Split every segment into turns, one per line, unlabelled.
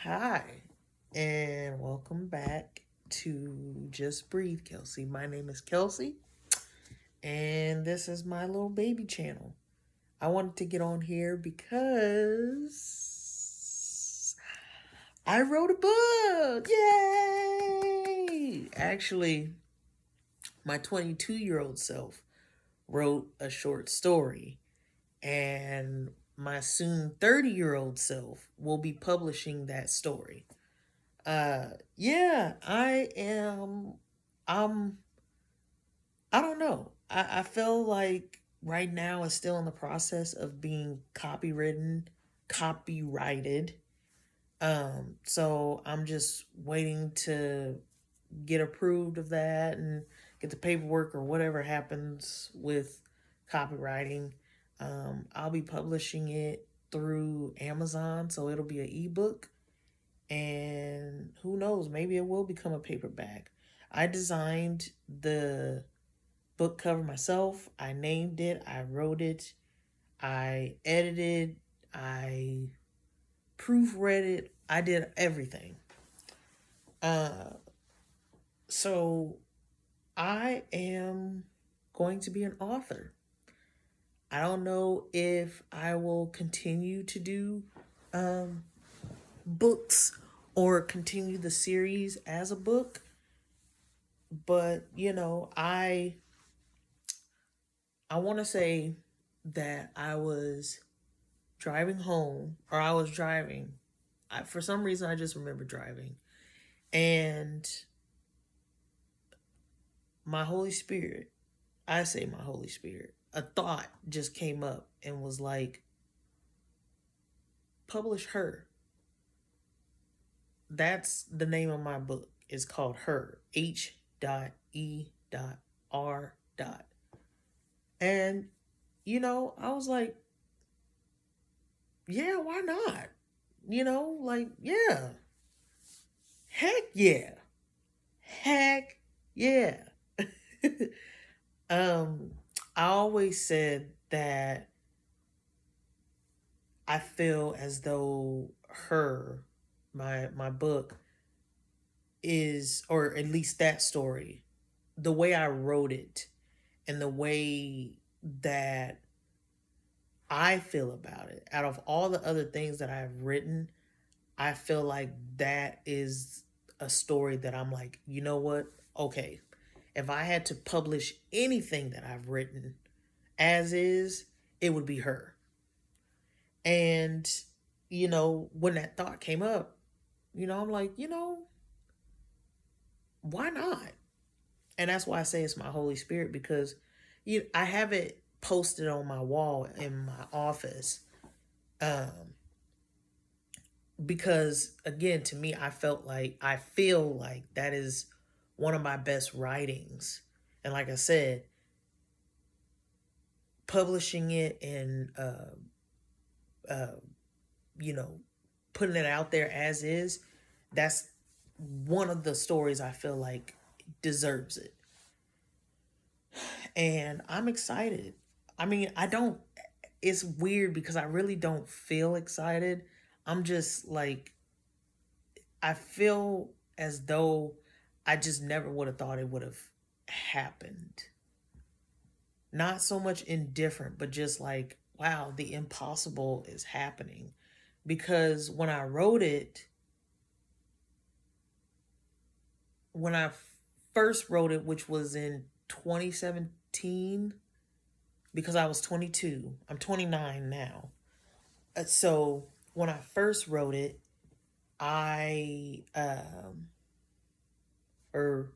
Hi, and welcome back to Just Breathe, Kelsey. My name is Kelsey, and this is my little baby channel. I wanted to get on here because I wrote a book. Yay! Actually, my 22-year-old self wrote a short story, and my soon 30-year-old self will be publishing that story. Yeah, I am. Um, I don't know. I feel like right now it's still in the process of being copyrighted. So I'm just waiting to get approved of that and get the paperwork or whatever happens with copywriting. I'll be publishing it through Amazon, so it'll be an ebook, and who knows, maybe it will become a paperback. I designed the book cover myself. I named it, I wrote it, I edited, I proofread it, I did everything. Uh so I am going to be an author. I don't know if I will continue to do um books or continue the series as a book, but I want to say that I was driving home, or I was driving. For some reason, I just remember driving, and my Holy Spirit, I say my Holy Spirit, a thought just came up and was like, publish Her. That's the name of my book. It's called Her. H.E.R. And I was like, yeah, why not? Yeah. Heck yeah. Heck yeah. um, I always said that I feel as though my book is, or at least that story, the way I wrote it and the way that I feel about it, out of all the other things that I've written, I feel like that is a story that I'm like, you know what? Okay, if I had to publish anything that I've written as is, it would be Her. And, when that thought came up, I'm like, why not? And that's why I say it's my Holy Spirit, because I have it posted on my wall in my office. Um, because again, to me, I feel like that is one of my best writings. And like I said, publishing it and uh, you know, putting it out there as is, that's one of the stories I feel like deserves it. And I'm excited. I mean, I don't, it's weird because I really don't feel excited. I'm just like, I feel as though I just never would have thought it would have happened. Not so much indifferent, but just like, wow, the impossible is happening. Because when I first wrote it, which was in 2017, because I was 22, I'm 29 now. So when I first wrote it, or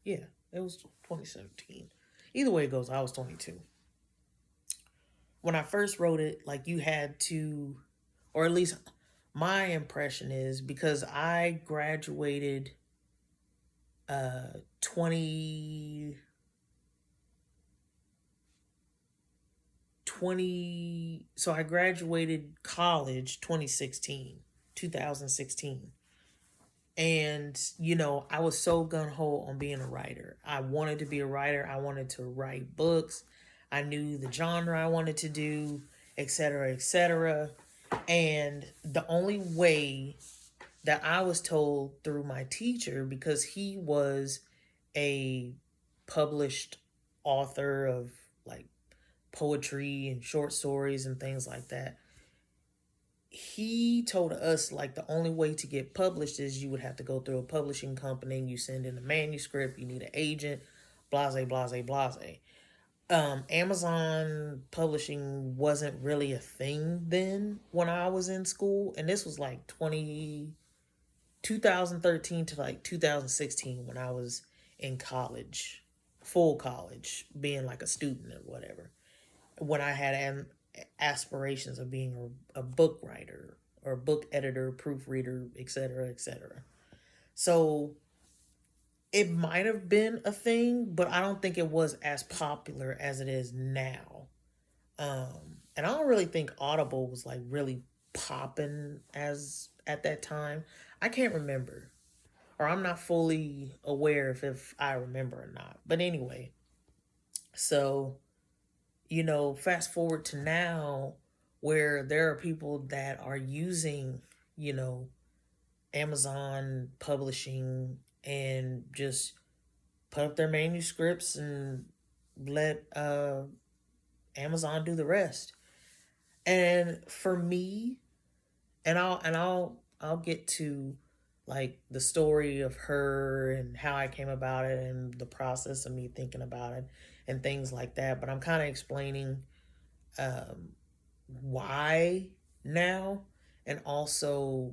yeah, it was 2017. Either way it goes, I was 22. When I first wrote it, like you had to, or at least my impression is, because I graduated 20 20, so I graduated college 2016. And I was so gun-ho on being a writer. I wanted to be a writer. I wanted to write books. I knew the genre I wanted to do, etc., etc. And the only way that I was told through my teacher, because he was a published author of like poetry and short stories and things like that, he told us like the only way to get published is you would have to go through a publishing company, and you send in a manuscript, you need an agent, blase, blase, blase. Amazon publishing wasn't really a thing then when I was in school, and this was like 2013 to like 2016 when I was in college, full college, being like a student or whatever. When I had aspirations of being a book writer or a book editor, proofreader, etc., etc. So it might have been a thing, but I don't think it was as popular as it is now. And I don't really think Audible was like really popping as at that time. I can't remember, or I'm not fully aware if I remember or not. But anyway, so fast forward to now, where there are people that are using, you know, Amazon publishing and just put up their manuscripts and let Amazon do the rest. And for me, I'll get to like the story of her and how I came about it and the process of me thinking about it and things like that. But I'm kind of explaining um, why now, and also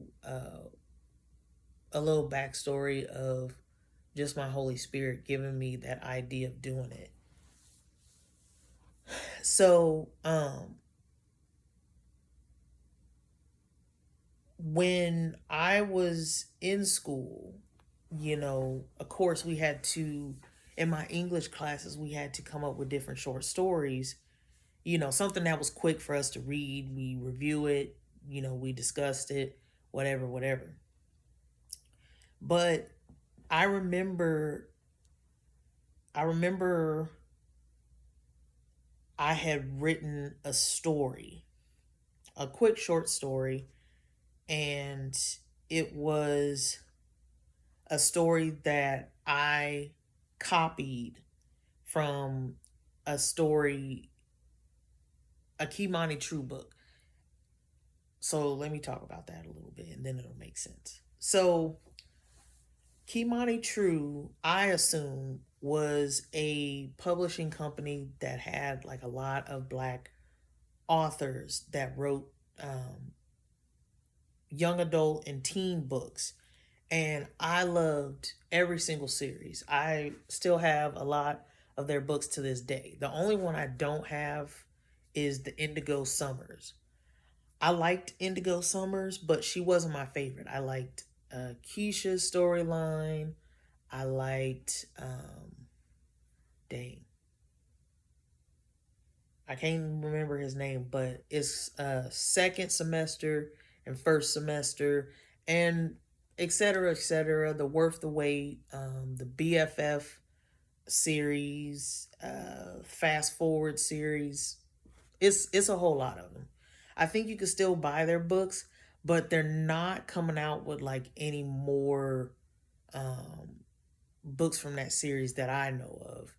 a little backstory of just my Holy Spirit giving me that idea of doing it. So, when I was in school, of course, we had to, in my English classes, we had to come up with different short stories, something that was quick for us to read. We review it, we discussed it, whatever, whatever. But I remember, I remember I had written a story, a quick short story, and it was a story that I copied from a story, a Kimani True book. So let me talk about that a little bit and then it'll make sense. So, Kimani True, I assume, was a publishing company that had like a lot of black authors that wrote young adult and teen books. And I loved every single series. I still have a lot of their books to this day. The only one I don't have is the Indigo Summers. I liked Indigo Summers, but she wasn't my favorite. I liked Keisha's storyline. I liked, dang, I can't remember his name, but it's second semester and first semester, and etc. etc. The Worth the Wait, the BFF series, Fast Forward series. It's a whole lot of them. I think you can still buy their books, but they're not coming out with like any more um, books from that series that I know of.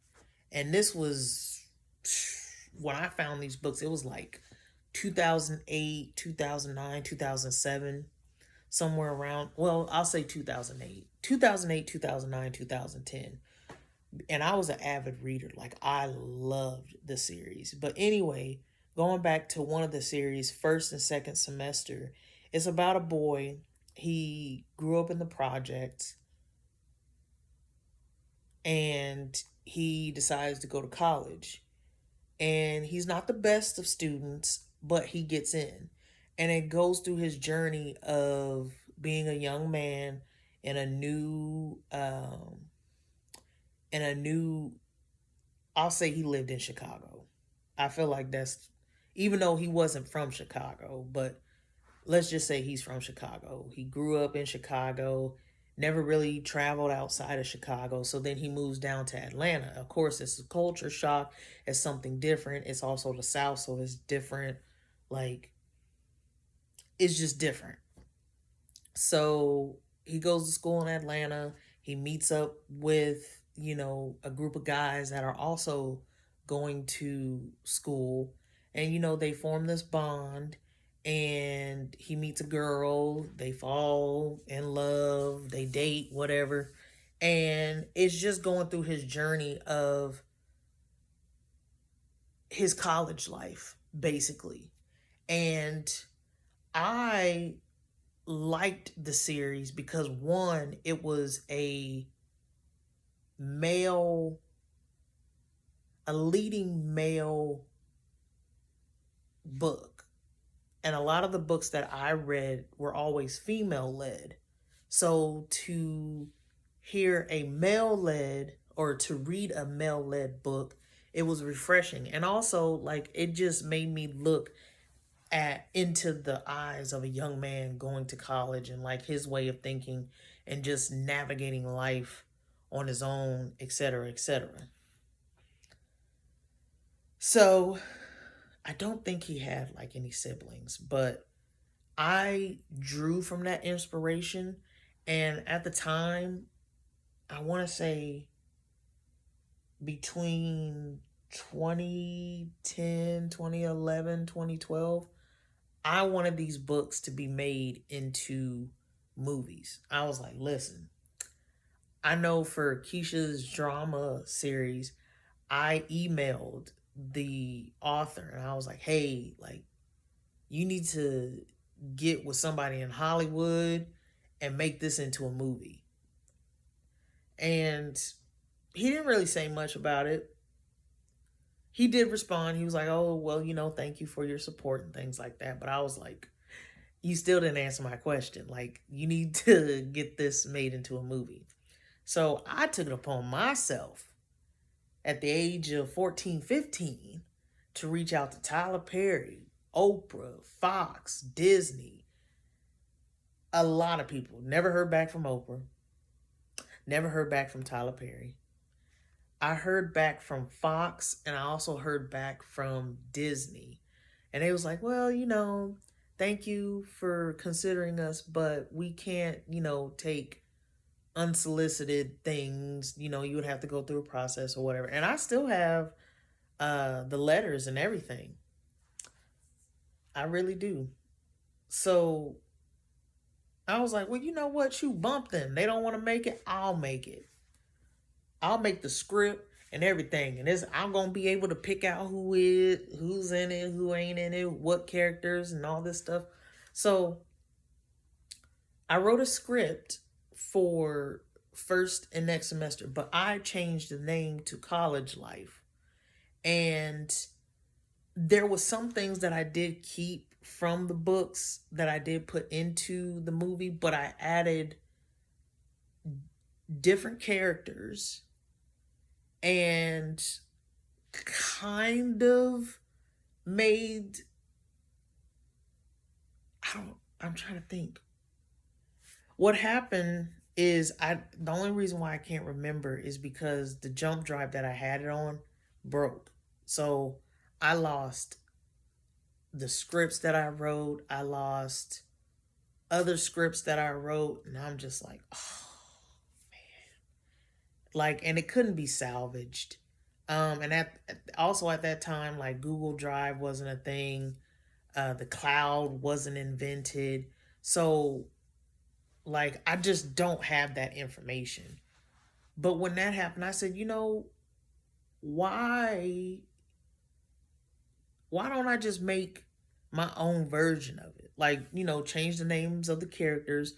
And this was when I found these books. It was like 2008, 2009, 2007, somewhere around. Well, I'll say 2008, 2008, 2009, 2010. And I was an avid reader. Like I loved the series. But anyway, going back to one of the series, first and second semester, it's about a boy. He grew up in the projects and he decides to go to college. And he's not the best of students, but he gets in. And it goes through his journey of being a young man in a new I'll say he lived in Chicago. I feel like that's, even though he wasn't from Chicago, but let's just say he's from Chicago. He grew up in Chicago, never really traveled outside of Chicago. So then he moves down to Atlanta. Of course, it's a culture shock. It's something different. It's also the South, so it's different. Like is just different. So he goes to school in Atlanta. He meets up with, a group of guys that are also going to school. And, they form this bond. And he meets a girl. They fall in love. They date, whatever. And it's just going through his journey of his college life, basically. And I liked the series because one, it was male, a leading male book. And a lot of the books that I read were always female led. So to hear a male led or to read a male led book, it was refreshing. And also, like, it just made me look at into the eyes of a young man going to college and like his way of thinking and just navigating life on his own, etc., etc. So I don't think he had like any siblings, but I drew from that inspiration. And at the time, I want to say between 2010, 2011, 2012, I wanted these books to be made into movies. I was like, listen, I know for Keisha's drama series, I emailed the author and I was like, hey, like, you need to get with somebody in Hollywood and make this into a movie. And he didn't really say much about it. He did respond. He was like, oh, well, thank you for your support and things like that. But I was like, you still didn't answer my question. Like, you need to get this made into a movie. So I took it upon myself at the age of 14, 15 to reach out to Tyler Perry, Oprah, Fox, Disney, a lot of people. Never heard back from Oprah. Never heard back from Tyler Perry. I heard back from Fox and I also heard back from Disney. And they was like, well, thank you for considering us, but we can't, take unsolicited things. You would have to go through a process or whatever. And I still have the letters and everything. I really do. So I was like, well, you know what? You bump them. They don't want to make it. I'll make it. I'll make the script and everything. And I'm gonna be able to pick out who's in it, who ain't in it, what characters and all this stuff. So I wrote a script for first and next semester, but I changed the name to College Life. And there was some things that I did keep from the books that I did put into the movie, but I added different characters and kind of made I'm trying to think. What happened is the only reason why I can't remember is because the jump drive that I had it on broke. So I lost the scripts that I wrote. I lost other scripts that I wrote, and I'm just like, oh man. Like, and it couldn't be salvaged. And also at that time, like Google Drive wasn't a thing. The cloud wasn't invented. So like I just don't have that information. But when that happened, I said, why don't I just make my own version of it? Like, change the names of the characters,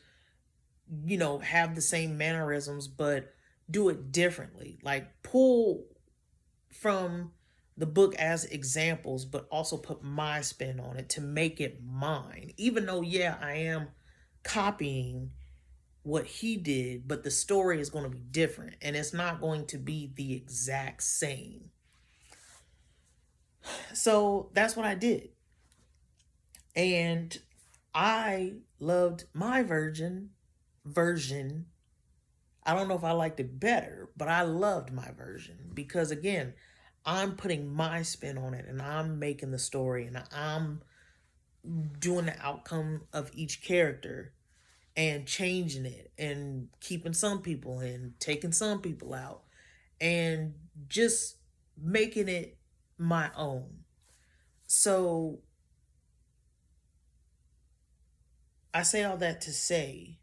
have the same mannerisms, but do it differently. Like pull from the book as examples, but also put my spin on it to make it mine. Even though, yeah, I am copying what he did, but the story is going to be different and it's not going to be the exact same. So that's what I did. And I loved my version. I don't know if I liked it better, but I loved my version because again, I'm putting my spin on it and I'm making the story and I'm doing the outcome of each character and changing it and keeping some people in, taking some people out, and just making it my own. So I say all that to say,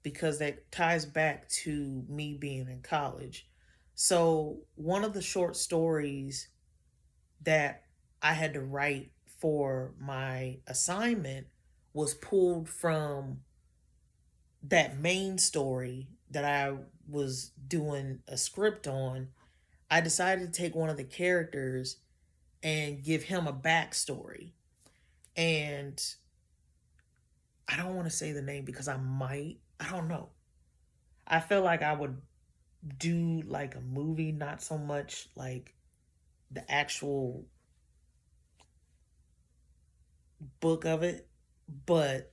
because that ties back to me being in college. So one of the short stories that I had to write for my assignment was pulled from that main story that I was doing a script on. I decided to take one of the characters and give him a backstory. And I don't want to say the name because I don't know. I feel like I would do like a movie, not so much like the actual book of it. But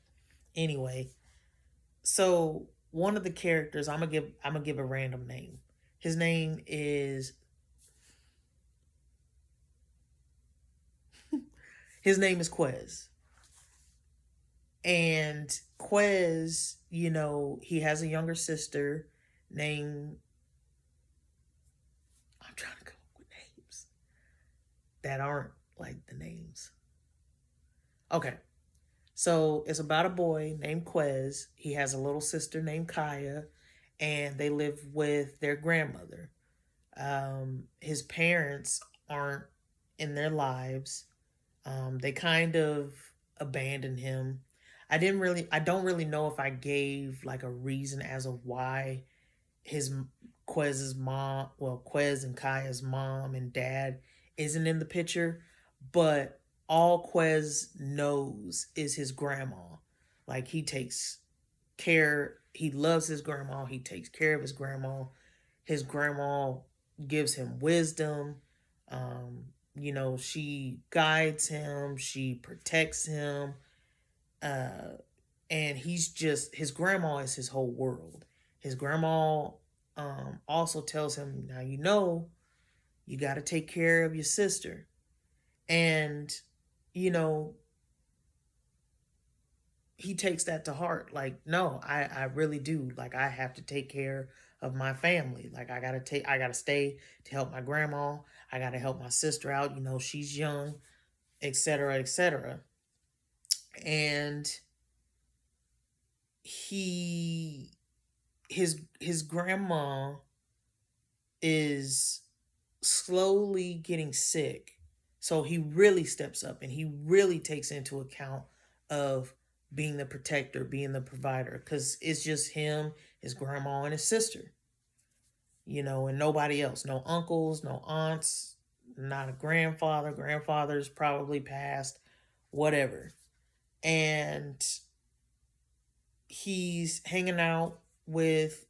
anyway, so one of the characters, I'm gonna give a random name. His name is his name is Quez. And Quez, he has a younger sister named, I'm trying to come up with names that aren't like the names. Okay. So it's about a boy named Quez. He has a little sister named Kaya, and they live with their grandmother. His parents aren't in their lives. They kind of abandoned him. I don't really know if I gave like a reason as of why his Quez's mom, well, Quez and Kaya's mom and dad isn't in the picture, but all Quez knows is his grandma. Like he loves his grandma, he takes care of his grandma. His grandma gives him wisdom. She guides him, she protects him, uh, and his grandma is his whole world. His grandma also tells him, now you got to take care of your sister, and you know he takes that to heart. Like, no, I really do. Like, I have to take care of my family. Like, I gotta stay to help my grandma. I gotta help my sister out. She's young, etc., etc. And he his grandma is slowly getting sick. So he really steps up and he really takes into account of being the protector, being the provider, because it's just him, his grandma, and his sister, and nobody else. No uncles, no aunts, not a grandfather. Grandfather's probably passed, whatever. And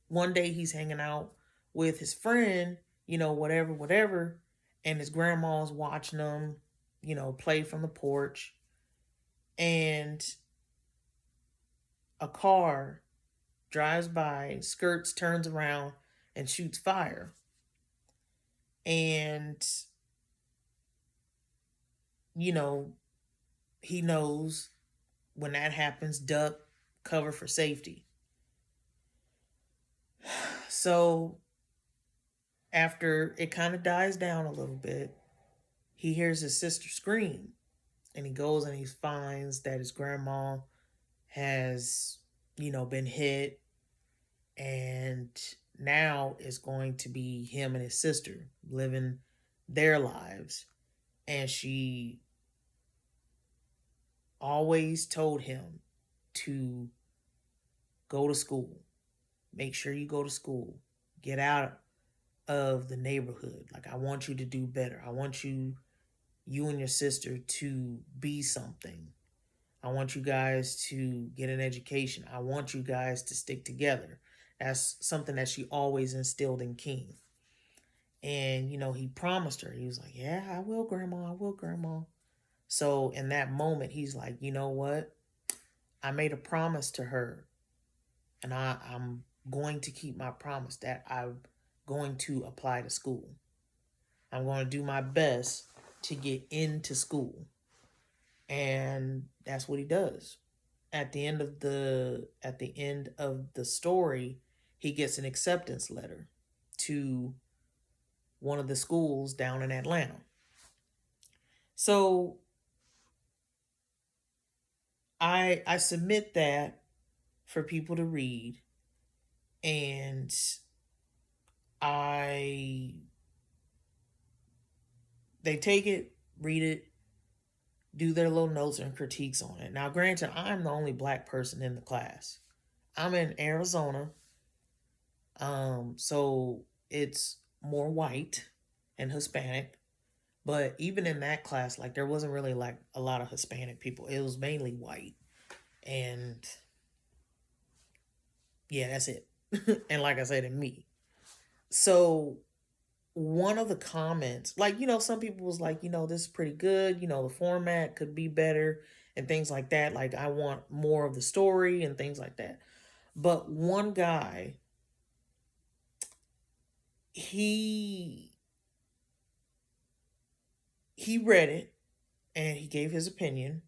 one day he's hanging out with his friend, whatever, whatever, and his grandma's watching him, play from the porch, and a car drives by, skirts, turns around, and shoots fire. And, you know, he knows when that happens, duck, cover for safety. So after it kind of dies down a little bit, he hears his sister scream, and he goes and he finds that his grandma has, been hit, and now it's going to be him and his sister living their lives. And she always told him to go to school. Make sure you go to school. Get out of the neighborhood. Like, I want you to do better. I want you and your sister to be something. I want you guys to get an education. I want you guys to stick together. That's something that she always instilled in King. And, he promised her. He was like, yeah, I will, Grandma. I will, Grandma. So in that moment, he's like, you know what? I made a promise to her, and I'm going to keep my promise that I'm going to apply to school. I'm going to do my best to get into school. And that's what he does. At the end of the story, he gets an acceptance letter to one of the schools down in Atlanta. So I submit that for people to read, and I they take it, read it, do their little notes and critiques on it. Now, granted, I'm the only black person in the class. I'm in Arizona, so it's more white and Hispanic. But even in that class, like there wasn't really like a lot of Hispanic people. It was mainly white, and yeah, that's it. And like I said, and me. So one of the comments, like, some people was like, this is pretty good. The format could be better and things like that. Like, I want more of the story and things like that. But one guy, he he read it and he gave his opinion.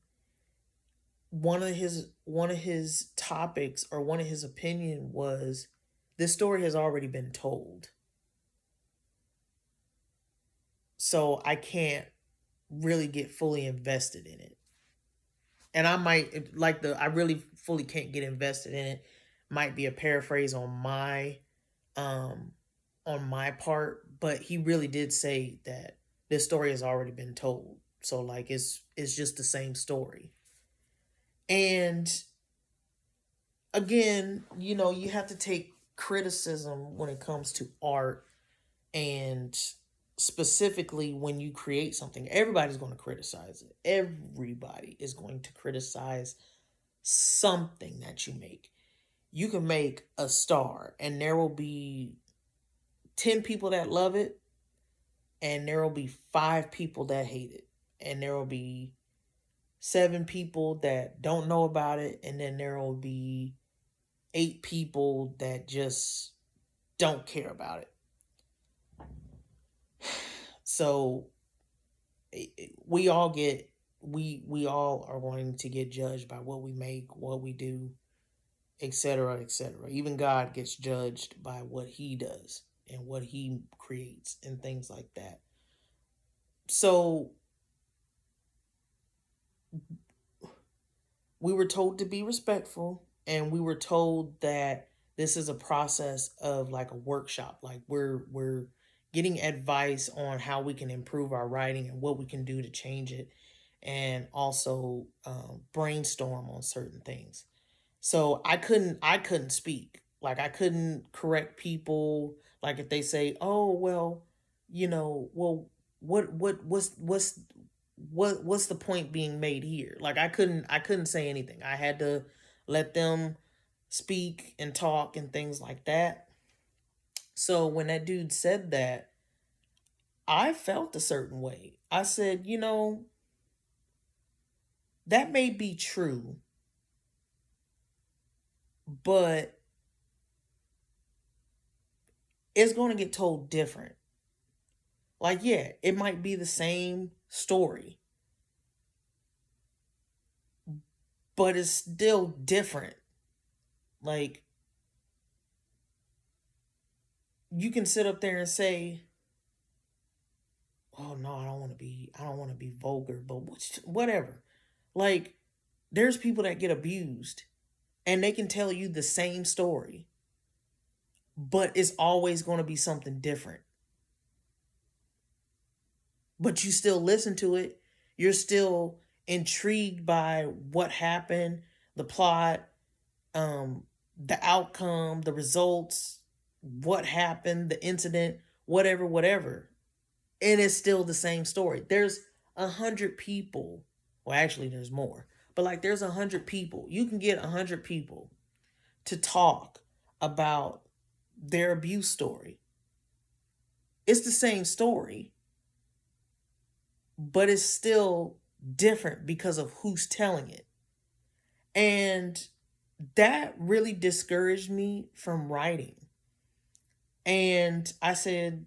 One of his topics, or one of his opinion, was this story has already been told. So I can't really get fully invested in it. And I might like the I really fully can't get invested in it might be a paraphrase um on my part, but he really did say that this story has already been told. So like it's just the same story. And again, you have to take criticism when it comes to art, and specifically when you create something, everybody's going to criticize it. Everybody is going to criticize something that you make. You can make a star and there will be 10 people that love it, and there will be 5 people that hate it, and there will be 7 people that don't know about it, and then there will be 8 people that just don't care about it. So we all get we all are going to get judged by what we make, what we do, etc., etc. Even God gets judged by what he does and what he creates and things like that. So we were told to be respectful, and we were told that this is a process of like a workshop. Like we're getting advice on how we can improve our writing and what we can do to change it, and also brainstorm on certain things. So I couldn't speak. Like I couldn't correct people. Like if they say, "Oh well, well, what's the point being made here?" Like I couldn't say anything. I had to let them speak and talk and things like that. So when that dude said that, I felt a certain way. I said, that may be true, but it's going to get told different. Like, yeah, it might be the same story, but it's still different. Like, you can sit up there and say, "Oh no, I don't want to be vulgar," but whatever. Like, there's people that get abused, and they can tell you the same story, but it's always going to be something different. But you still listen to it. You're still intrigued by what happened, the plot, um, the outcome, the results, what happened, the incident, whatever, whatever. And it's still the same story. There's 100 people. Well, actually, there's more. But like, there's 100 people. You can get 100 people to talk about their abuse story. It's the same story, but it's still different because of who's telling it. And that really discouraged me from writing. And I said,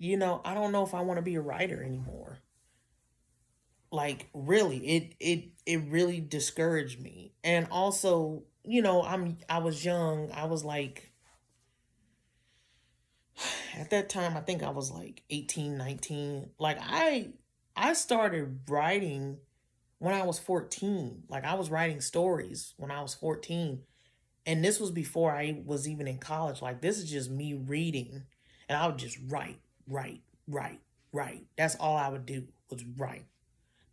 I don't know if I want to be a writer anymore. Like really, it really discouraged me. And also, you know, I was young. I was like, at that time I think I was like 18, 19. Like I started writing when I was 14. Like I was writing stories when I was 14. And this was before I was even in college. Like this is just me reading, and I would just write, write, write, write. That's all I would do was write,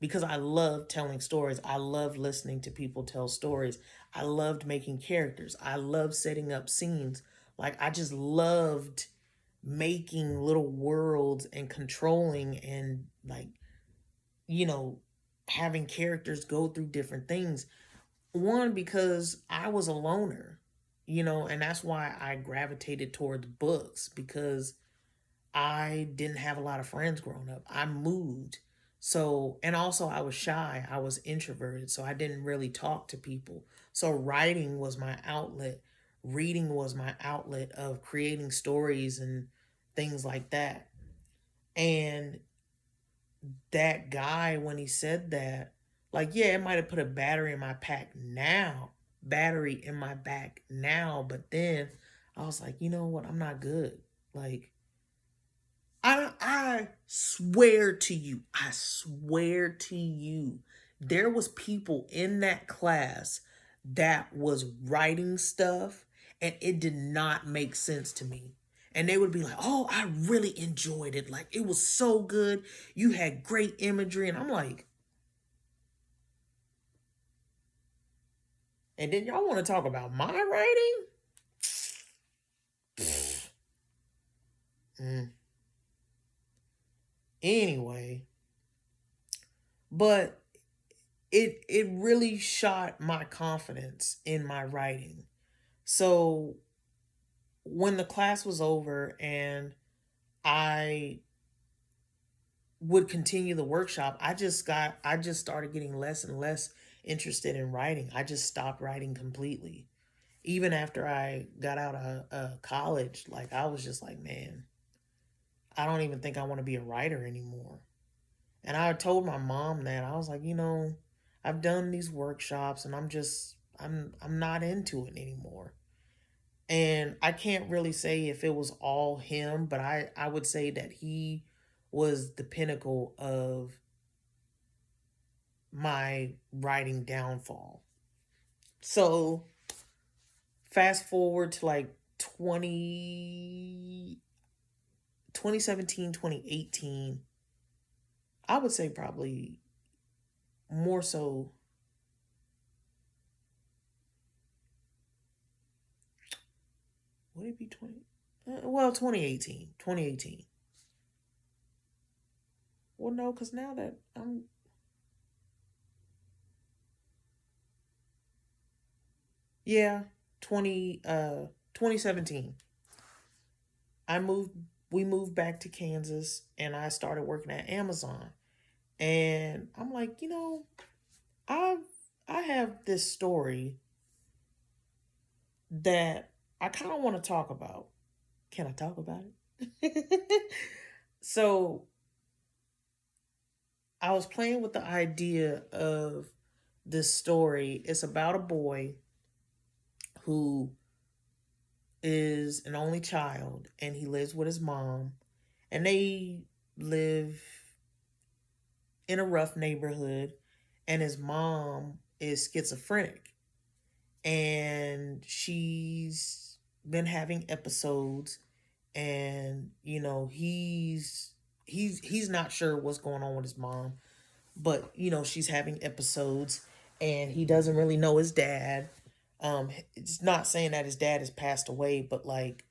because I loved telling stories. I loved listening to people tell stories. I loved making characters. I loved setting up scenes. Like I just loved making little worlds and controlling and like, you know, having characters go through different things. One, because I was a loner, you know, and that's why I gravitated towards books, because I didn't have a lot of friends growing up. I moved. So, and also I was shy. I was introverted. So I didn't really talk to people. So writing was my outlet. Reading was my outlet of creating stories and things like that. And that guy, when he said that, like, yeah, it might have put a battery in my back now, but then I was like, you know what? I'm not good. Like, I swear to you, I swear to you, there was people in that class that was writing stuff and it did not make sense to me. And they would be like, "Oh, I really enjoyed it. Like it was so good. You had great imagery." And I'm like, "And then y'all want to talk about my writing?" Mm. Anyway, but it really shot my confidence in my writing. So when the class was over and I would continue the workshop, I just started getting less and less interested in writing. I just stopped writing completely. Even after I got out of college, like I was just like, man, I don't even think I want to be a writer anymore. And I told my mom that. I was like, you know, I've done these workshops and I'm not into it anymore. And I can't really say if it was all him, but I would say that he was the pinnacle of my writing downfall. So fast forward to like 2017, 2018. I would say probably more so, would it be 20? Well, 2018. 2018. Well, no, because now that yeah, 2017. I moved, we moved back to Kansas and I started working at Amazon. And I'm like, you know, I I have this story that I kind of want to talk about. Can I talk about it? So I was playing with the idea of this story. It's about a boy who is an only child and he lives with his mom, and they live in a rough neighborhood, and his mom is schizophrenic and she's been having episodes, and you know he's not sure what's going on with his mom, but you know she's having episodes and he doesn't really know his dad. It's not saying that his dad has passed away, but like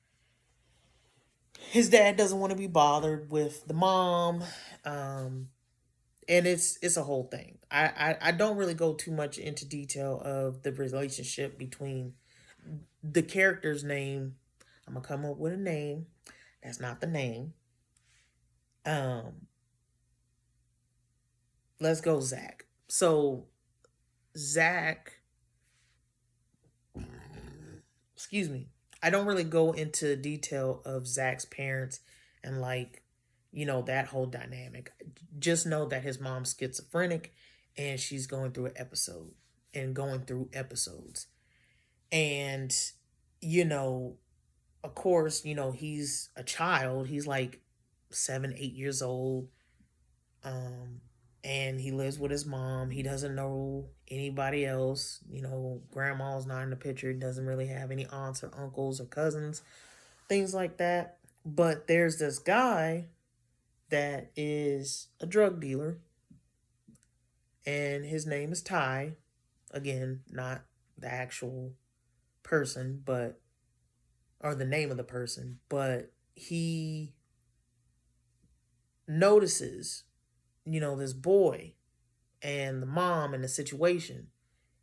his dad doesn't want to be bothered with the mom. um and it's a whole thing. I don't really go too much into detail of the relationship between the character's name. I'm gonna come up with a name. That's not the name. Um, let's go Zach. So Zach, excuse me. I don't really go into detail of Zach's parents and like that whole dynamic. Just know that his mom's schizophrenic and she's going through an episode and going through episodes. And, you know, of course, he's a child. He's like 7, 8 years old. Um, and he lives with his mom. He doesn't know anybody else. Grandma's not in the picture. He doesn't really have any aunts or uncles or cousins, things like that. But there's this guy that is a drug dealer, and his name is Ty. Again, not the actual person, but or the name of the person, but he notices, this boy and the mom and the situation.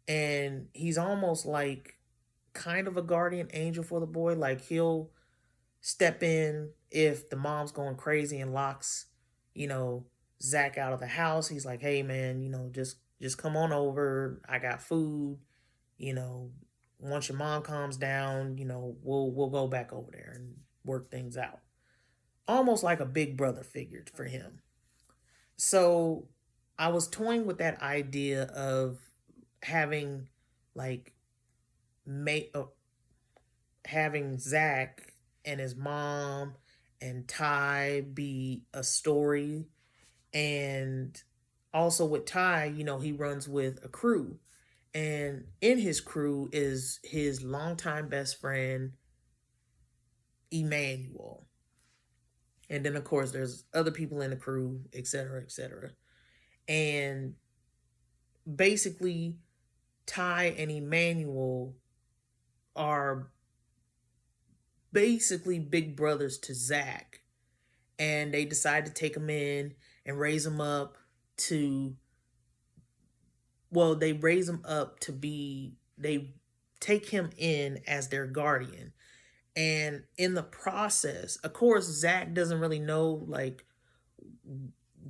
And he's almost like kind of a guardian angel for the boy. Like he'll step in if the mom's going crazy and locks, you know, Zach out of the house. He's like, "Hey man, just come on over. I got food. You know, once your mom calms down, we'll go back over there and work things out." Almost like a big brother figure for him. So I was toying with that idea of having like make having Zach and his mom and Ty be a story. And also with Ty, he runs with a crew. And in his crew is his longtime best friend, Emmanuel. And then, of course, there's other people in the crew, et cetera, et cetera. And basically, Ty and Emmanuel are basically big brothers to Zach. And they decide to take him in and raise him up to, well, they raise him up to be, they take him in as their guardian. And in the process, of course, Zach doesn't really know like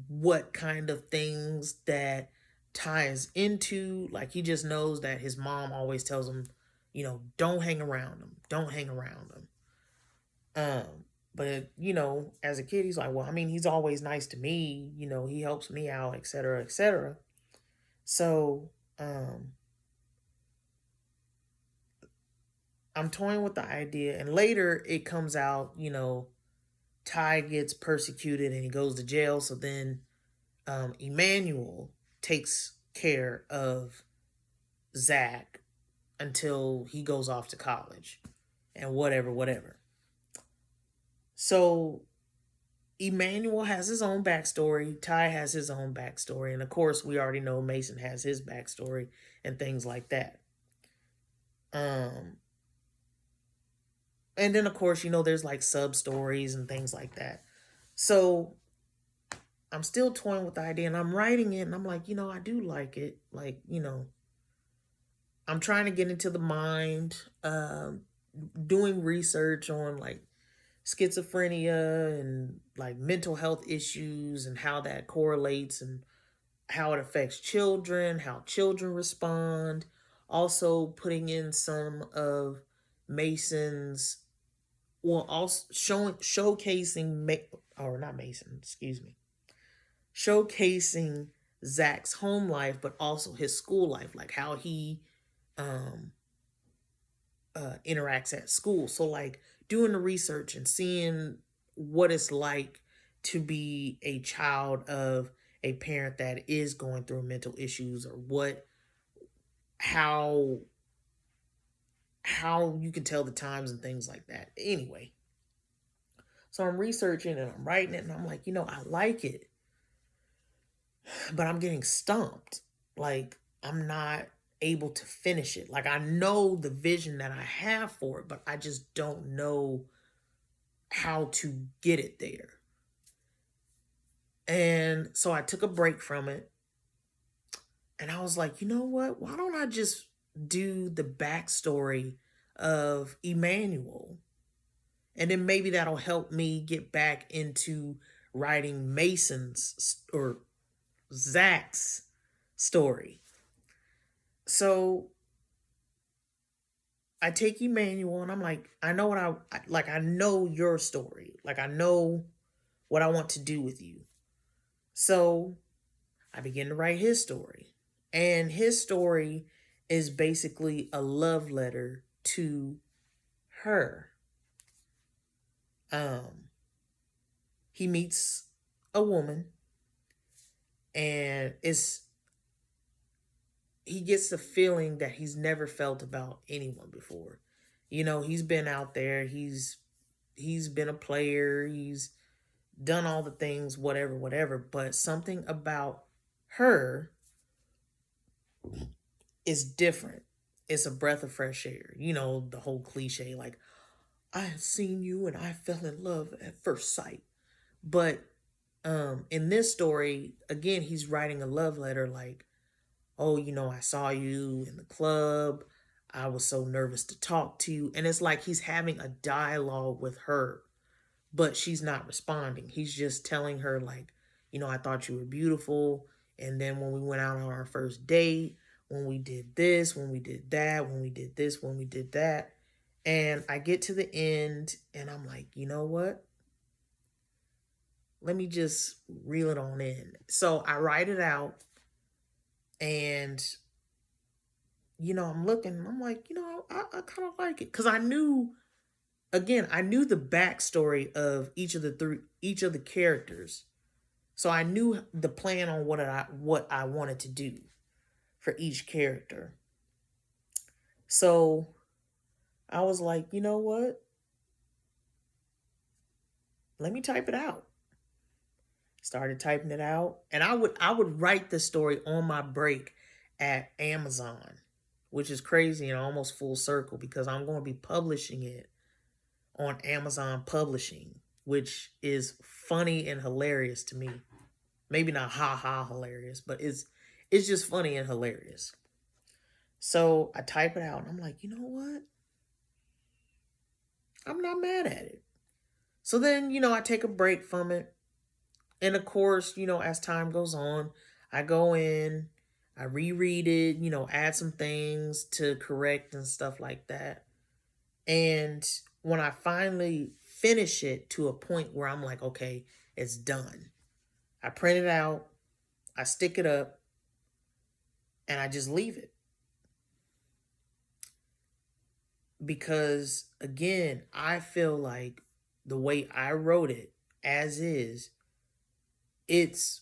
what kind of things that Ty is into. Like he just knows that his mom always tells him, don't hang around him. Don't hang around him. But as a kid, he's like, well, I mean, he's always nice to me. He helps me out, etc., etc. So, I'm toying with the idea, and later it comes out, Ty gets persecuted and he goes to jail. So then, Emmanuel takes care of Zach until he goes off to college, and whatever, whatever. So Emmanuel has his own backstory. Ty has his own backstory. And of course, we already know Mason has his backstory and things like that. And then, of course, there's like sub stories and things like that. So I'm still toying with the idea and I'm writing it and I'm like, I do like it. Like, I'm trying to get into the mind, doing research on like schizophrenia and like mental health issues and how that correlates and how it affects children, how children respond. Also putting in some of Mason's, well, also showcasing, or not Mason, excuse me, showcasing Zach's home life, but also his school life, like how he um, interacts at school. So, like, doing the research and seeing what it's like to be a child of a parent that is going through mental issues, or how you can tell the times and things like that. Anyway, so I'm researching and I'm writing it and I'm like, I like it, but I'm getting stumped. Like, I'm not able to finish it. Like, I know the vision that I have for it, but I just don't know how to get it there. And so I took a break from it. And I was like, you know what? Why don't I just do the backstory of Emmanuel? And then maybe that'll help me get back into writing Mason's or Zach's story. So I take Emmanuel and I'm like, I know what I like. I know your story. Like, I know what I want to do with you. So I begin to write his story. And his story is basically a love letter to her. Um, he meets a woman, and he gets the feeling that he's never felt about anyone before. He's been out there, he's been a player, he's done all the things, whatever, but something about her is different. It's a breath of fresh air. The whole cliche, like, I had seen you and I fell in love at first sight. But in this story, again, he's writing a love letter like, oh, I saw you in the club. I was so nervous to talk to you. And it's like he's having a dialogue with her, but she's not responding. He's just telling her, like, I thought you were beautiful. And then when we went out on our first date, when we did this, when we did that, when we did this, when we did that. And I get to the end and I'm like, you know what? Let me just reel it on in. So I write it out, and I'm looking and I'm like, I kind of like it. Cause I knew, again, I knew the backstory of each of the characters. So I knew the plan on what I wanted to do for each character. So I was like, you know what? Let me type it out. Started typing it out, and I would write the story on my break at Amazon, which is crazy and almost full circle because I'm going to be publishing it on Amazon Publishing, which is funny and hilarious to me. Maybe not hilarious, but it's just funny and hilarious. So I type it out and I'm like, you know what? I'm not mad at it. So then, I take a break from it. And of course, as time goes on, I go in, I reread it, add some things to correct and stuff like that. And when I finally finish it to a point where I'm like, okay, it's done, I print it out, I stick it up, and I just leave it. Because again, I feel like the way I wrote it as is, it's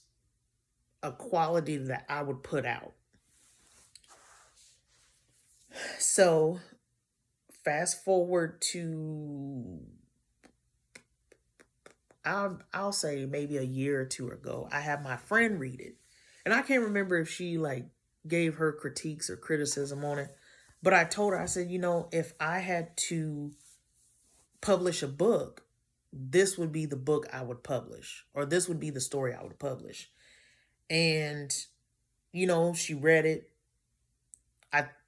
a quality that I would put out. So fast forward to, I'll say maybe a year or two ago, I had my friend read it. And I can't remember if she like gave her critiques or criticism on it, but I told her, I said, if I had to publish a book, this would be the book I would publish, or this would be the story I would publish. And she read it.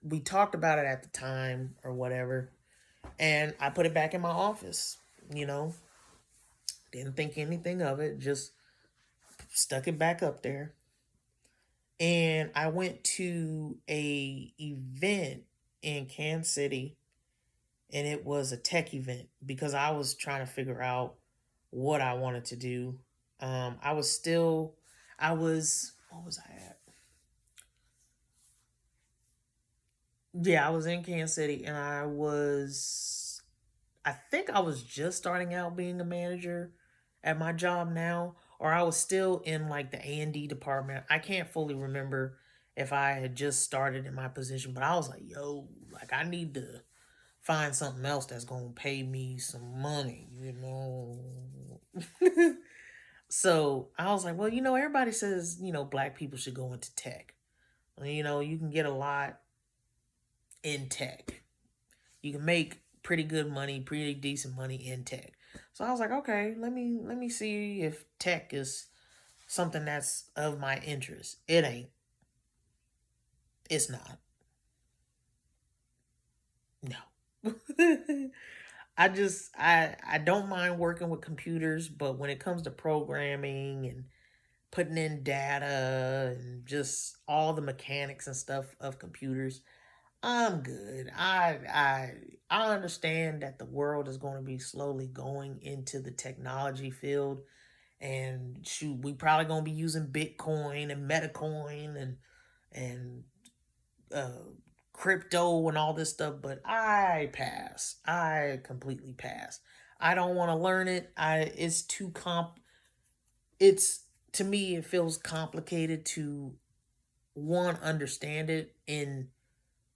We talked about it at the time or whatever, and I put it back in my office. Didn't think anything of it, just stuck it back up there. And I went to a event in Kansas City, and it was a tech event because I was trying to figure out what I wanted to do. What was I at? Yeah, I was in Kansas City, and I think I was just starting out being a manager at my job now, or I was still in like the A&D department. I can't fully remember if I had just started in my position, but I was like, yo, like I need to find something else that's going to pay me some money. So I was like, well, everybody says, black people should go into tech. You can get a lot in tech. You can make pretty good money, pretty decent money in tech. So I was like, okay, let me see if tech is something that's of my interest. It ain't. It's not. No. I don't mind working with computers, but when it comes to programming and putting in data and just all the mechanics and stuff of computers, I'm good. I understand that the world is going to be slowly going into the technology field, And shoot, we probably gonna be using Bitcoin and Metacoin and uh, crypto and all this stuff. But I pass. I completely pass. I don't want to learn it. It's too It's, to me, it feels complicated to one, understand it in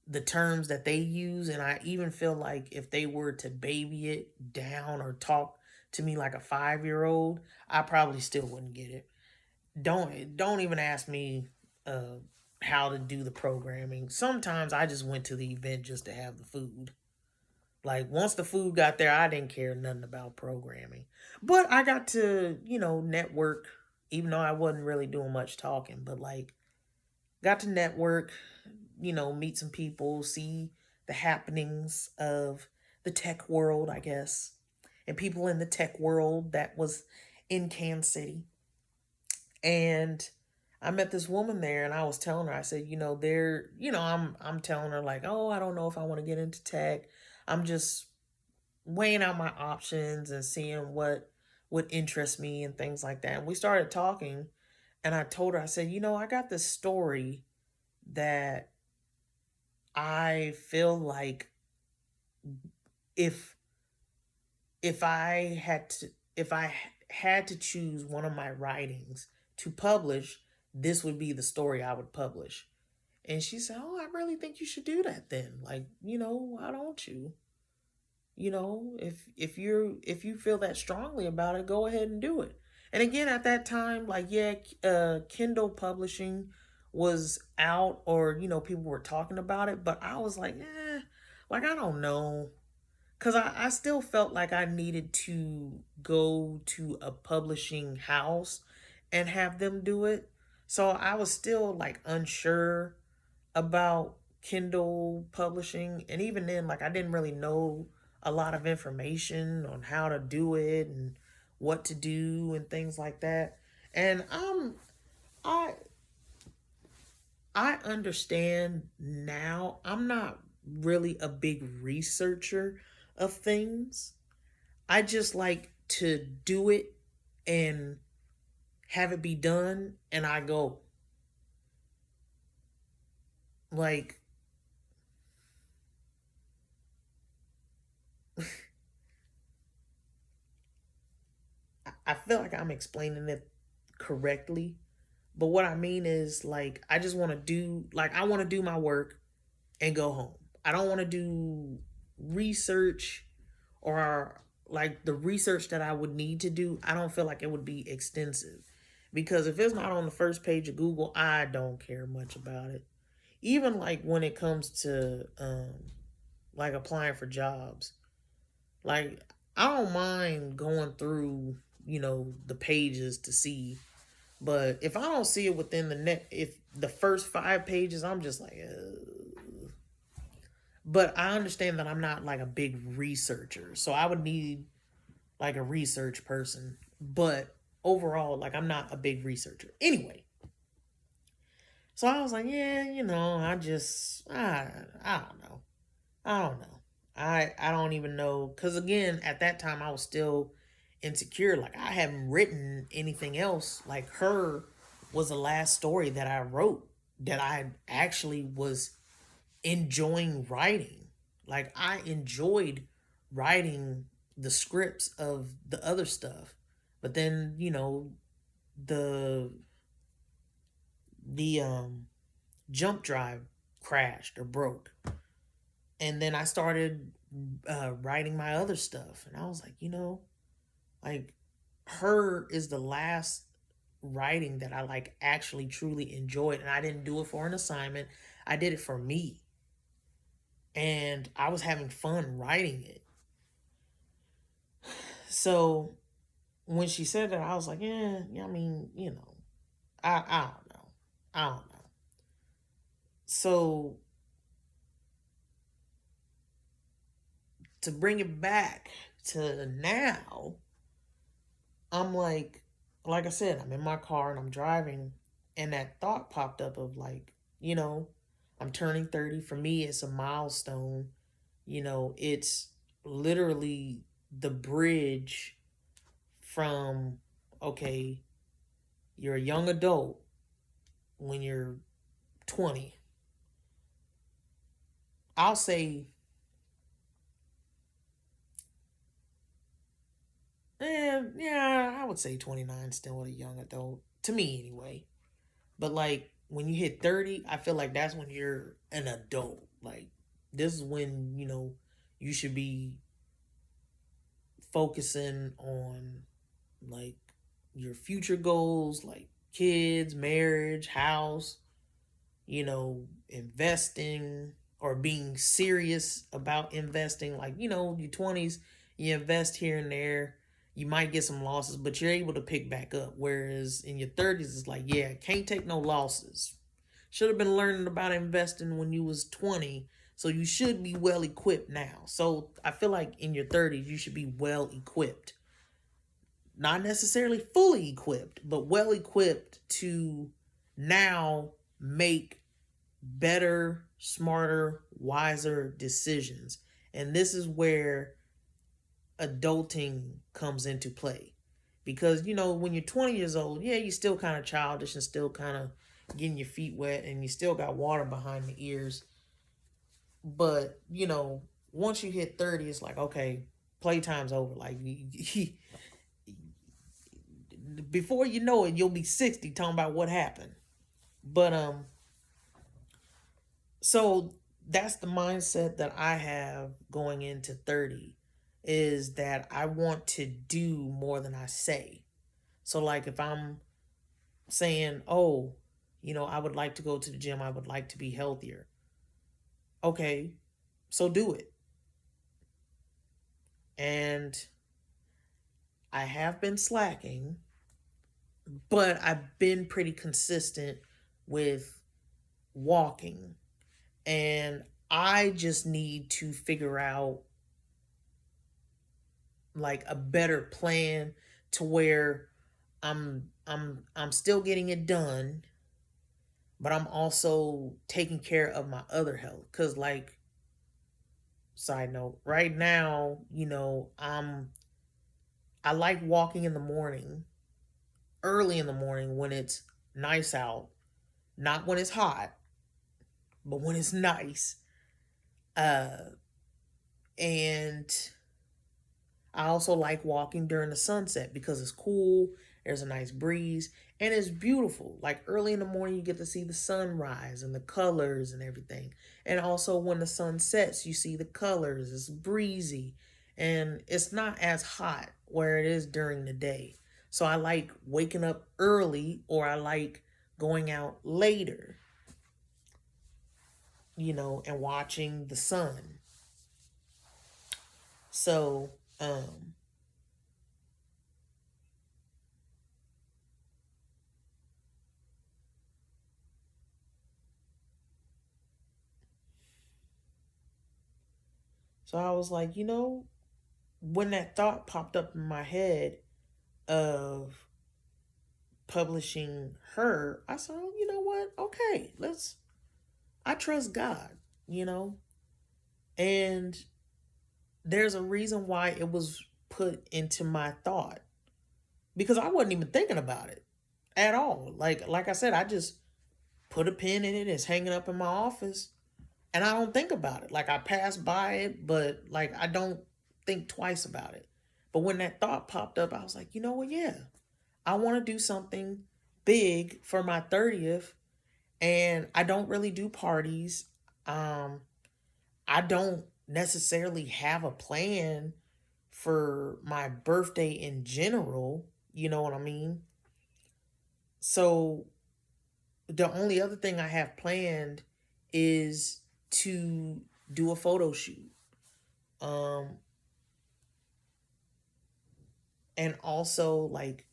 the terms that they use. And I even feel like if they were to baby it down or talk to me like a 5-year old, I probably still wouldn't get it. Don't even ask me uh how to do the programming. Sometimes I just went to the event just to have the food. Like once the food got there, I didn't care nothing about programming. But I got to, network, even though I wasn't really doing much talking, but like got to network, meet some people, see the happenings of the tech world, I guess, and people in the tech world that was in Kansas City. And I met this woman there, and I was telling her, I said, I'm telling her like, oh, I don't know if I want to get into tech. I'm just weighing out my options and seeing what would interest me and things like that. And we started talking, and I told her, I said, I got this story that I feel like if if I had to if I had to choose one of my writings to publish, this would be the story I would publish. And she said, "Oh, I really think you should do that then. Like, why don't you? If you feel that strongly about it, go ahead and do it." And again, at that time, like, yeah, Kindle publishing was out, or people were talking about it, but I was like, like, I don't know, because I still felt like I needed to go to a publishing house and have them do it. So I was still like unsure about Kindle publishing. And even then, like, I didn't really know a lot of information on how to do it and what to do and things like that. And I I understand now. I'm not really a big researcher of things. I just like to do it and have it be done, and I go. Like, I feel like I'm explaining it correctly, but what I mean is, like, I just want to do, like, I want to do my work and go home. I don't want to do research, or like the research that I would need to do. I don't feel like it would be extensive, because if it's not on the first page of Google, I don't care much about it. Even like when it comes to like applying for jobs, like, I don't mind going through, the pages to see, but if I don't see it within if the first 5 pages, I'm just like, but I understand that I'm not like a big researcher, so I would need like a research person. But overall, like, I'm not a big researcher. Anyway, so I was like, yeah, I don't know. I don't know. I don't even know, cuz again, at that time I was still insecure. Like, I haven't written anything else. Like, her was the last story that I wrote that I actually was enjoying writing. Like, I enjoyed writing the scripts of the other stuff. But then, the the jump drive crashed or broke. And then I started writing my other stuff, and I was like, like, her is the last writing that I like actually truly enjoyed, and I didn't do it for an assignment. I did it for me, and I was having fun writing it. So when she said that, I was like, yeah, I mean, I don't know. I don't know. So to bring it back to now, I'm like I said, I'm in my car and I'm driving, and that thought popped up of like, I'm turning 30. For me, it's a milestone. It's literally the bridge from okay, you're a young adult when you're 20. I'll say, yeah, I would say 29 still a young adult. To me, anyway. But like when you hit 30, I feel like that's when you're an adult. Like this is when, you should be focusing on like your future goals, like kids, marriage, house, investing or being serious about investing. Like, your 20s, you invest here and there. You might get some losses, but you're able to pick back up. Whereas in your 30s, it's like, yeah, can't take no losses. Should have been learning about investing when you was 20. So you should be well equipped now. So I feel like in your 30s, you should be well equipped. Not necessarily fully equipped, but well equipped to now make better, smarter, wiser decisions. And this is where adulting comes into play. Because, when you're 20 years old, yeah, you're still kind of childish and still kind of getting your feet wet and you still got water behind the ears. But, once you hit 30, it's like, okay, playtime's over. Like, before you know it, you'll be 60 talking about what happened. But, so that's the mindset that I have going into 30 is that I want to do more than I say. So like if I'm saying, "Oh, I would like to go to the gym, I would like to be healthier." Okay, so do it. And I have been slacking, but I've been pretty consistent with walking. And I just need to figure out like a better plan to where I'm still getting it done, but I'm also taking care of my other health. Cause like side note, right now, I like walking in the morning, early in the morning when it's nice out, not when it's hot, but when it's nice. Uh and I also like walking during the sunset because it's cool, there's a nice breeze, and it's beautiful. Like early in the morning, you get to see the sunrise and the colors and everything. And also, when the sun sets, you see the colors, it's breezy, and it's not as hot where it is during the day. So I like waking up early or I like going out later, and watching the sun. So, um, so I was like, when that thought popped up in my head of publishing her, I said, oh, you know what? Okay, I trust God, you know? And there's a reason why it was put into my thought because I wasn't even thinking about it at all. Like I said, I just put a pin in it. It's hanging up in my office and I don't think about it. Like I pass by it, but like I don't think twice about it. But when that thought popped up, I was like, you know what? Yeah, I want to do something big for my 30th, and I don't really do parties. Um, I don't necessarily have a plan for my birthday in general. You know what I mean? So the only other thing I have planned is to do a photo shoot. Um, and also like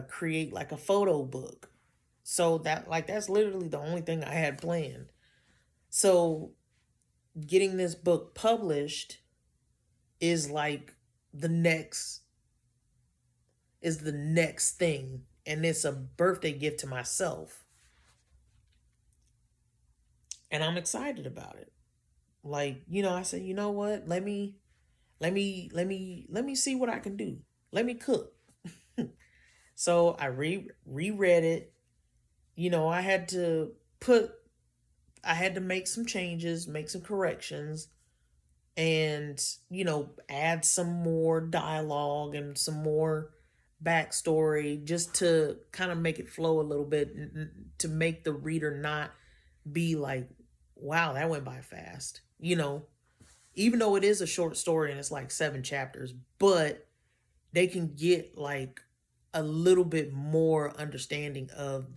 create like a photo book. So that's literally the only thing I had planned. So getting this book published is like the next is the next thing, and it's a birthday gift to myself. And I'm excited about it. Like, I said, you know what? Let me see what I can do. Let me cook. So I reread it. You know, put I had to make some changes, make some corrections, and add some more dialogue and some more backstory just to kind of make it flow a little bit, to make the reader not be like, wow, that went by fast. Even though it is a short story and it's like 7 chapters, but they can get like a little bit more understanding of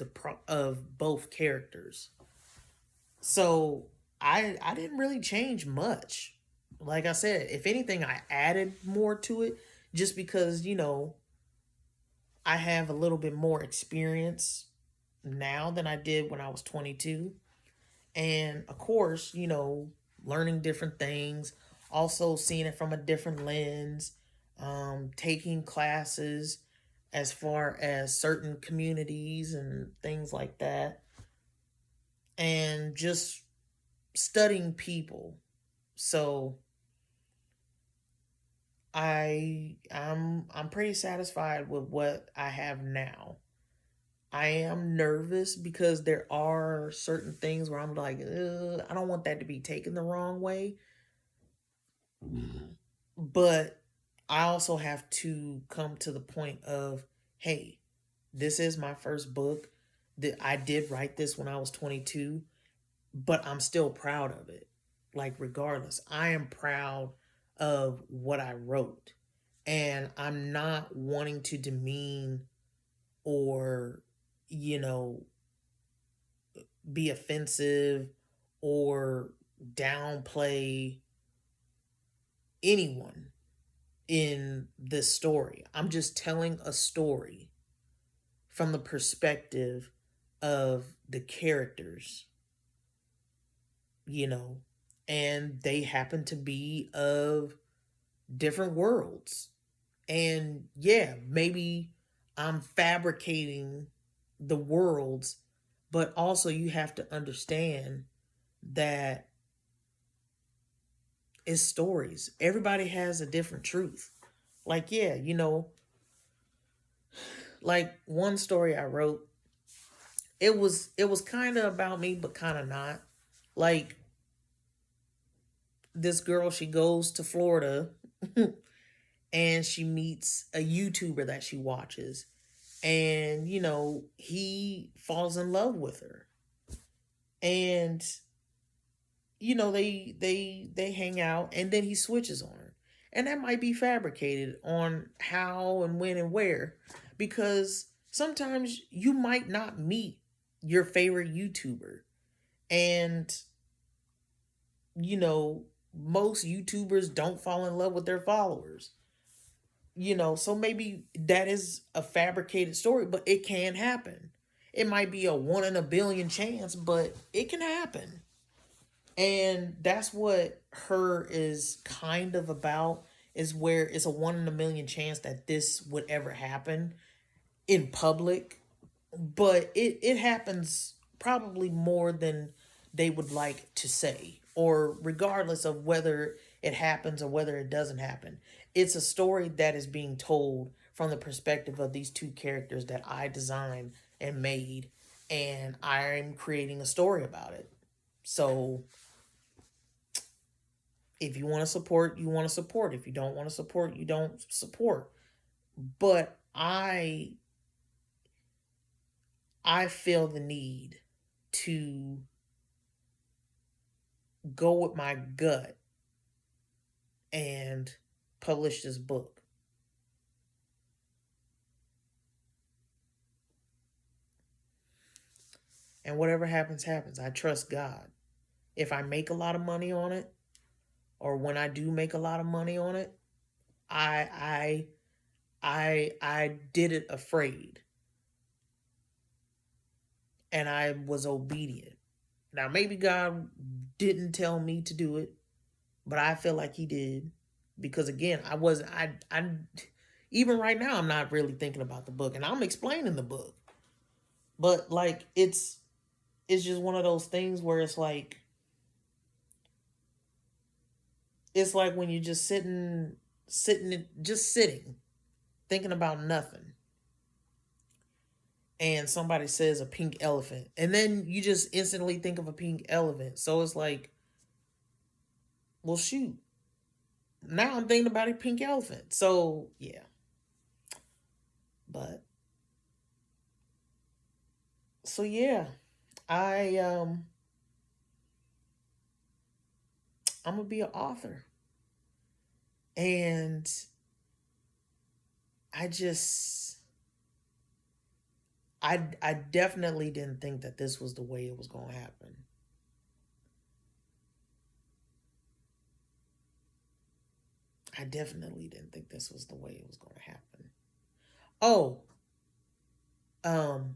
of both characters. So I didn't really change much. Like I said, if anything, I added more to it just because I have a little bit more experience now than I did when I was 22. And of course, learning different things, also seeing it from a different lens, taking classes as far as certain communities and things like that, and just studying people. So I'm pretty satisfied with what I have now. I am nervous because there are certain things where I'm like, I don't want that to be taken the wrong way. But I also have to come to the point of, hey, this is my first book. That I did write this when I was 22, but I'm still proud of it. Like, regardless, I am proud of what I wrote. And I'm not wanting to demean or, you know, be offensive or downplay anyone in this story. I'm just telling a story from the perspective of the characters, you know, and they happen to be of different worlds. And yeah, maybe I'm fabricating the worlds, but also you have to understand that it's stories. Everybody has a different truth. Like, yeah, like one story I wrote, it was kind of about me, but kind of not. Like, this girl, she goes to Florida and she meets a YouTuber that she watches, and he falls in love with her, and they hang out, and then he switches on her. And that might be fabricated on how and when and where, because sometimes you might not meet your favorite YouTuber. And most YouTubers don't fall in love with their followers. So maybe that is a fabricated story, but it can happen. It might be a 1 in a billion chance, but it can happen. And that's what her is kind of about, is where it's a 1 in a million chance that this would ever happen in public. But it happens probably more than they would like to say, or regardless of whether it happens or whether it doesn't happen. It's a story that is being told from the perspective of these two characters that I designed and made, and I'm creating a story about it. So if you want to support, you want to support. If you don't want to support, you don't support. But I feel the need to go with my gut and publish this book. And whatever happens, happens. I trust God. If I make a lot of money on it, or when I do make a lot of money on it, I I did it afraid, and I was obedient. Now maybe God didn't tell me to do it, but I feel like he did, because again, I wasn't I even right now I'm not really thinking about the book, and I'm explaining the book. But like, it's just one of those things where it's like when you're just sitting, thinking about nothing. and somebody says a pink elephant, and then you just instantly think of a pink elephant. So it's like, well, shoot. Now I'm thinking about a pink elephant. So yeah, but so yeah, I I'm gonna be an author, and I just I definitely didn't think that this was the way it was gonna happen. I definitely didn't think this was the way it was gonna happen. Oh, um,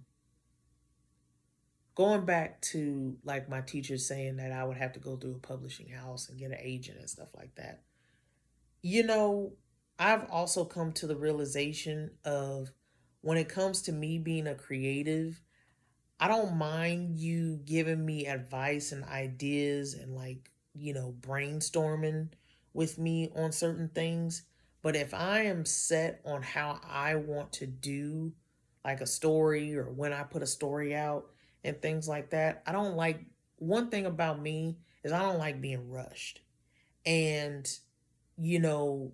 going back to like my teacher saying that I would have to go through a publishing house and get an agent and stuff like that. You know, I've also come to the realization of when it comes to me being a creative, I don't mind you giving me advice and ideas and like, brainstorming with me on certain things. But if I am set on how I want to do like a story or when I put a story out and things like that, I don't like one thing about me is I don't like being rushed. And, you know,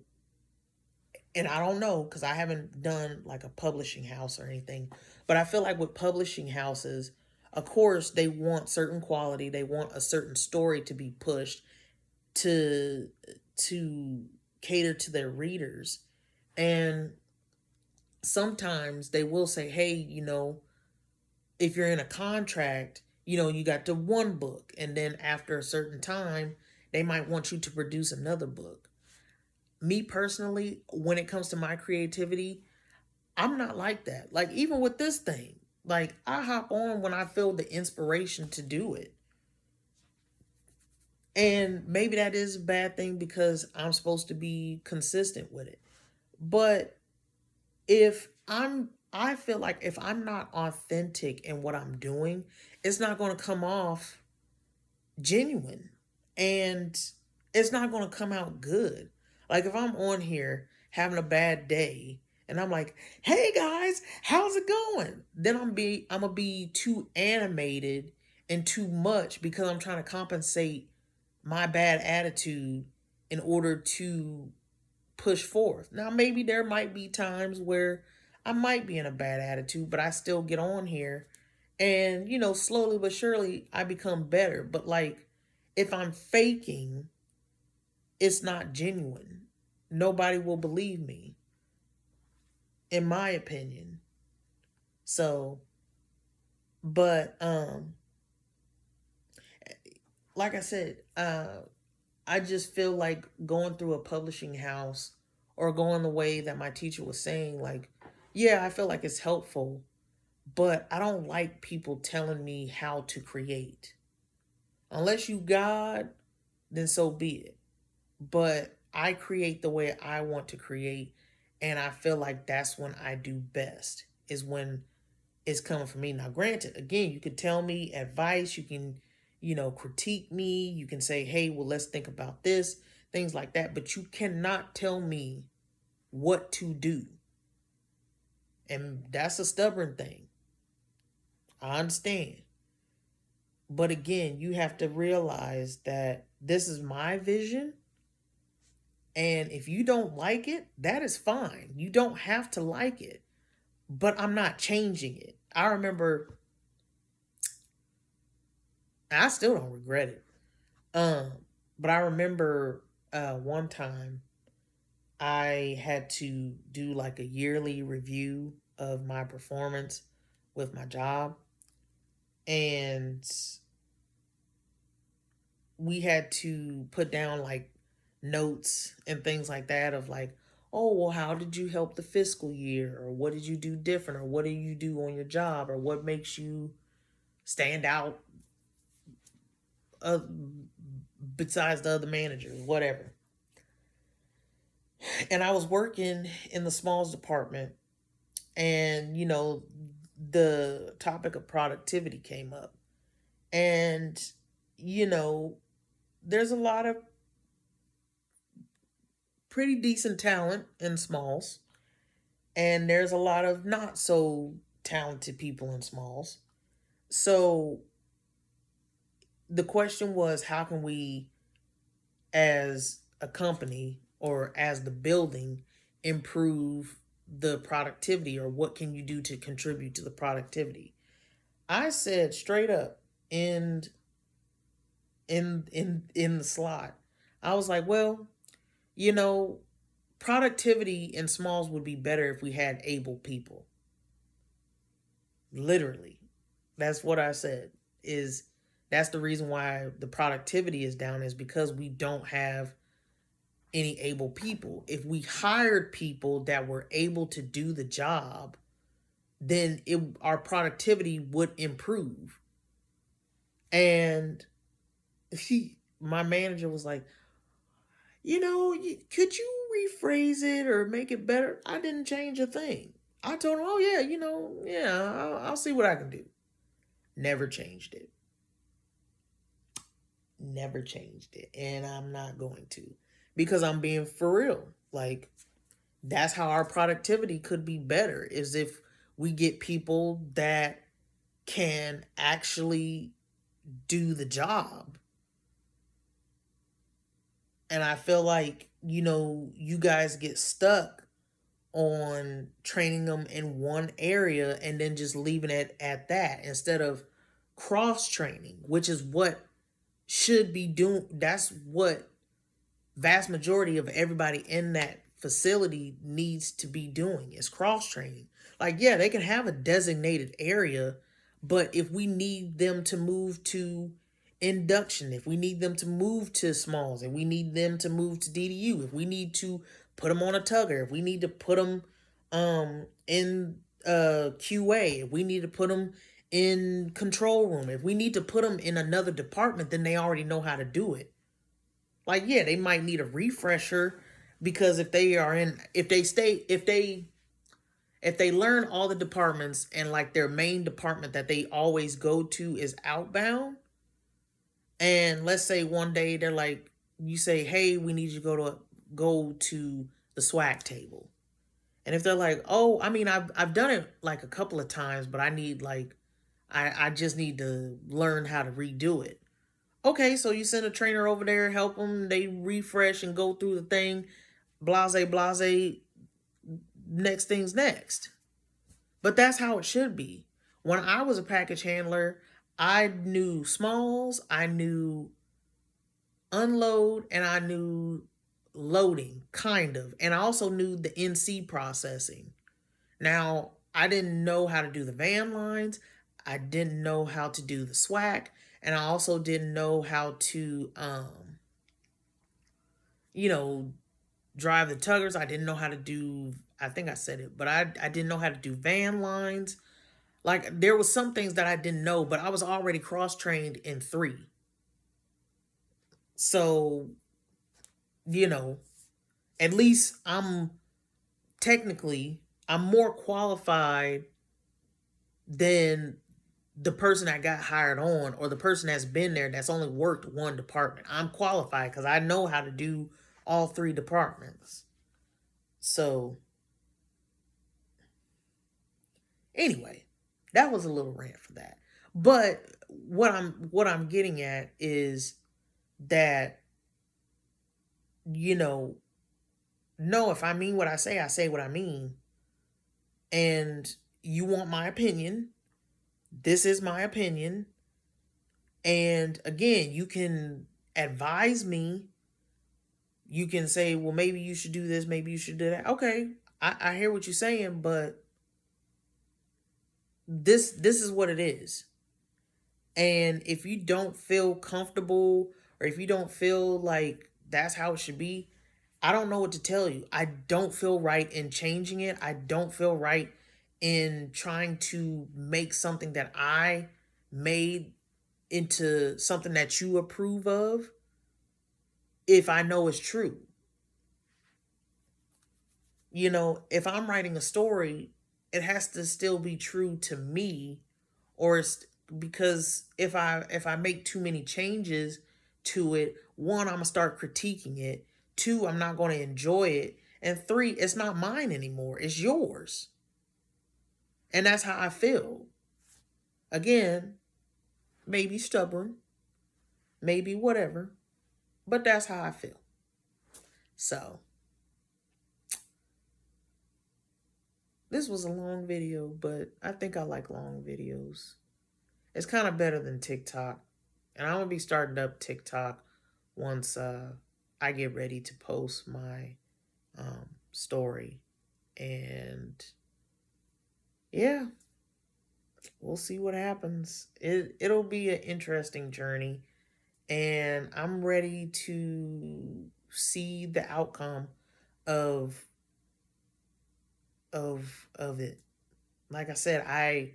and I don't know because I haven't done like a publishing house or anything, but I feel like with publishing houses, of course, they want certain quality, they want a certain story to be pushed to to cater to their readers. And sometimes they will say, "Hey, if you're in a contract, you got the one book, and then after a certain time, they might want you to produce another book." Me personally, when it comes to my creativity, I'm not like that. Like even with this thing, like I hop on when I feel the inspiration to do it. And maybe that is a bad thing because I'm supposed to be consistent with it. But if I feel like if I'm not authentic in what I'm doing, it's not going to come off genuine, and it's not going to come out good. Like if I'm on here having a bad day and I'm like, "Hey guys, how's it going?" Then I'm going to be too animated and too much because I'm trying to compensate my bad attitude in order to push forth. Now maybe there might be times where I might be in a bad attitude, but I still get on here and slowly but surely I become better. But like if I'm faking, it's not genuine. Nobody will believe me, in my opinion. So, but like I said, I just feel like going through a publishing house or going the way that my teacher was saying, like, yeah, I feel like it's helpful, but I don't like people telling me how to create. Unless you God, then so be it. But I create the way I want to create, and I feel like that's when I do best, is when it's coming from me. Now granted, again, you can tell me advice, you can critique me, you can say, hey, well, let's think about this, things like that, but you cannot tell me what to do. And that's a stubborn thing. I understand. But again, you have to realize that this is my vision. And if you don't like it, that is fine. You don't have to like it. But I'm not changing it. I remember, I still don't regret it. Um, but I remember one time I had to do like a yearly review of my performance with my job. And we had to put down like notes and things like that of like, oh, well, how did you help the fiscal year? Or what did you do different? Or what do you do on your job? Or what makes you stand out uh, besides the other managers, whatever. And I was working in the smalls department, and the topic of productivity came up. And you know, there's a lot of pretty decent talent in smalls, and there's a lot of not so talented people in Smalls. So the question was, how can we, as a company or as the building, improve the productivity, or what can you do to contribute to the productivity? I said straight up in the slot, I was like, well, you know, productivity in Smalls would be better if we had able people. Literally. That's what I said. Is That's the reason why the productivity is down, is because we don't have any able people. If we hired people that were able to do the job, then our productivity would improve. And my manager was like, could you rephrase it or make it better? I didn't change a thing. I told him, oh yeah, yeah, I'll see what I can do. Never changed it. Never changed it. And I'm not going to, because I'm being for real. Like, that's how our productivity could be better, is if we get people that can actually do the job. And I feel like, you guys get stuck on training them in one area and then just leaving it at that, instead of cross training, which is what should be doing. That's what vast majority of everybody in that facility needs to be doing, is cross training. Like, yeah, they can have a designated area, but if we need them to move to induction, if we need them to move to Smalls, if we need them to move to DDU, if we need to put them on a tugger, if we need to put them in QA, if we need to put them in control room, if we need to put them in another department, then they already know how to do it. Like, yeah, they might need a refresher, because if they learn all the departments, and like their main department that they always go to is outbound, and let's say one day they're like, you say, hey, we need you to go to the SWAC table. And if they're like, oh, I mean, I've done it like a couple of times, but I just need to learn how to redo it. Okay, so you send a trainer over there, help them, they refresh and go through the thing, blase, blase, next thing's next. But that's how it should be. When I was a package handler, I knew Smalls, I knew unload, and I knew loading, kind of. And I also knew the NC processing. Now, I didn't know how to do the van lines. I didn't know how to do the SWAC. And I also didn't know how to, drive the tuggers. I didn't know how to do, I think I said it, but I didn't know how to do van lines. Like, there was some things that I didn't know, but I was already cross-trained in 3. So, at least I'm more qualified than the person that got hired on, or the person that's been there that's only worked one department. I'm qualified because I know how to do all 3 departments. So anyway, that was a little rant for that. But what I'm getting at is that, no, if I mean what I say what I mean. And you want my opinion. This is my opinion. And again, you can advise me. You can say, well, maybe you should do this, maybe you should do that. Okay, I hear what you're saying, but this is what it is. And if you don't feel comfortable, or if you don't feel like that's how it should be, I don't know what to tell you. I don't feel right in changing it. I don't feel right in trying to make something that I made into something that you approve of, if I know it's true. If I'm writing a story, it has to still be true to me, or it's because if I make too many changes to it, 1, I'm gonna start critiquing it. 2, I'm not going to enjoy it. And 3, it's not mine anymore. It's yours. And that's how I feel. Again, maybe stubborn, maybe whatever, but that's how I feel. So, this was a long video, but I think I like long videos. It's kind of better than TikTok. And I'm going to be starting up TikTok once I get ready to post my story. And yeah, we'll see what happens. It'll be an interesting journey. And I'm ready to see the outcome of it. Like I said, I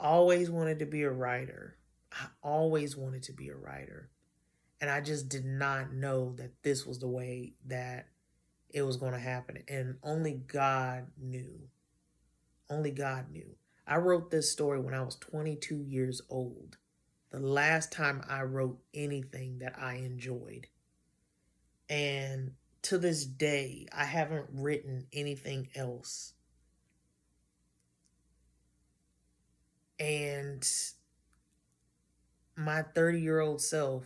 always wanted to be a writer. I always wanted to be a writer. And I just did not know that this was the way that it was going to happen. And only God knew. Only God knew. I wrote this story when I was 22 years old. The last time I wrote anything that I enjoyed. And to this day, I haven't written anything else. And my 30-year-old self,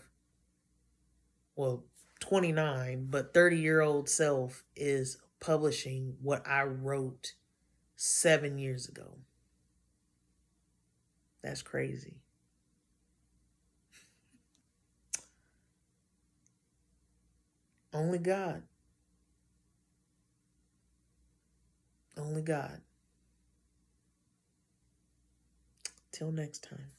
well, 29, but 30-year-old self is publishing what I wrote 7 years ago. That's crazy. Only God. Only God. Till next time.